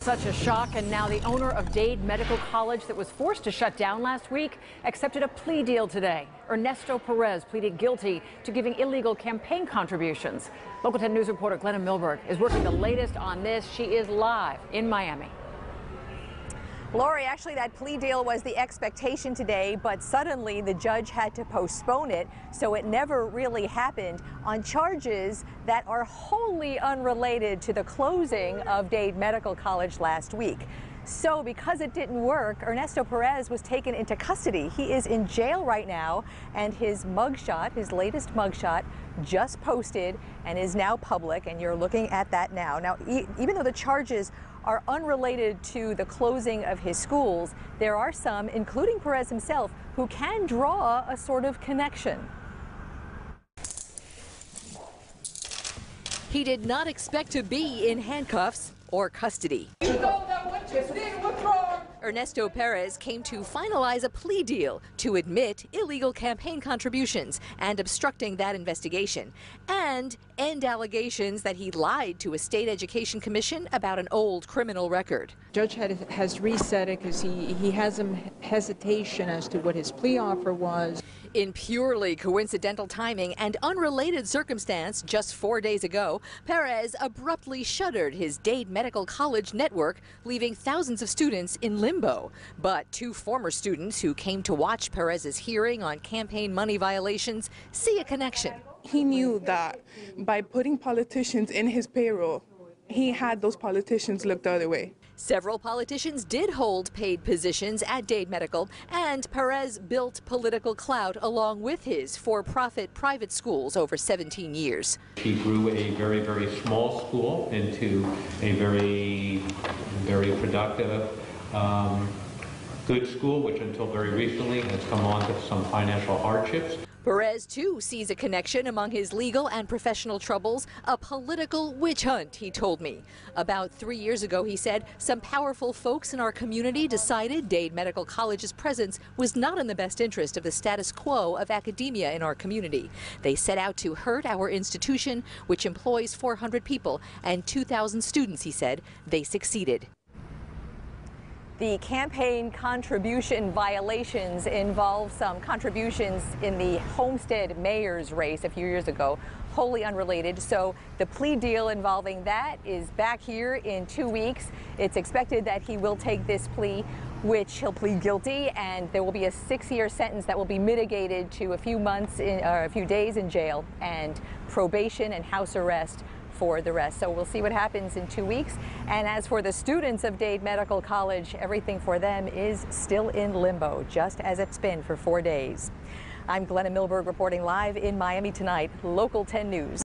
Such a shock, and now the owner of Dade Medical College that was forced to shut down last week accepted a plea deal today. Ernesto Perez pleaded guilty to giving illegal campaign contributions. Local 10 News reporter Glenna Milberg is working the latest on this. She is live in Miami. Lori, actually that plea deal was the expectation today, but suddenly the judge had to postpone it, so it never really happened on charges that are wholly unrelated to the closing of Dade Medical College last week. So because it didn't work, Ernesto Perez was taken into custody. He is in jail right now, and his mugshot, his latest mugshot, just posted and is now public, and you're looking at that now. Now, even though the charges are unrelated to the closing of his schools, there are some, including Perez himself, who can draw a sort of connection. He did not expect to be in handcuffs or custody. Ernesto Perez came to finalize a plea deal to admit illegal campaign contributions and obstructing that investigation, and end allegations that he lied to a state education commission about an old criminal record. Judge has reset it because he has some hesitation as to what his plea offer was. In purely coincidental timing and unrelated circumstance, just 4 days ago, Perez abruptly shuttered his Dade Medical College network, leaving thousands of students in limbo. But two former students who came to watch Perez's hearing on campaign money violations see a connection. He knew that by putting politicians in his payroll, he had those politicians look the other way. Several politicians did hold paid positions at Dade Medical, and Perez built political clout along with his for-profit private schools over 17 years. He grew a very, very small school into a very, very productive, good school, which until very recently has come on to some financial hardships. Perez, too, sees a connection among his legal and professional troubles, a political witch hunt, he told me. About 3 years ago, he said, some powerful folks in our community decided Dade Medical College's presence was not in the best interest of the status quo of academia in our community. They set out to hurt our institution, which employs 400 people and 2,000 students, he said. They succeeded. The campaign contribution violations involve some contributions in the Homestead mayor's race a few years ago, wholly unrelated. So the plea deal involving that is back here in 2 weeks. It's expected that he will take this plea, which he'll plead guilty, and there will be a 6-year sentence that will be mitigated to a few months or a few days in jail and probation and house arrest for the rest. So we'll see what happens in 2 weeks. And as for the students of Dade Medical College, everything for them is still in limbo, just as it's been for 4 days. I'm Glenna Milberg reporting live in Miami tonight, Local 10 News.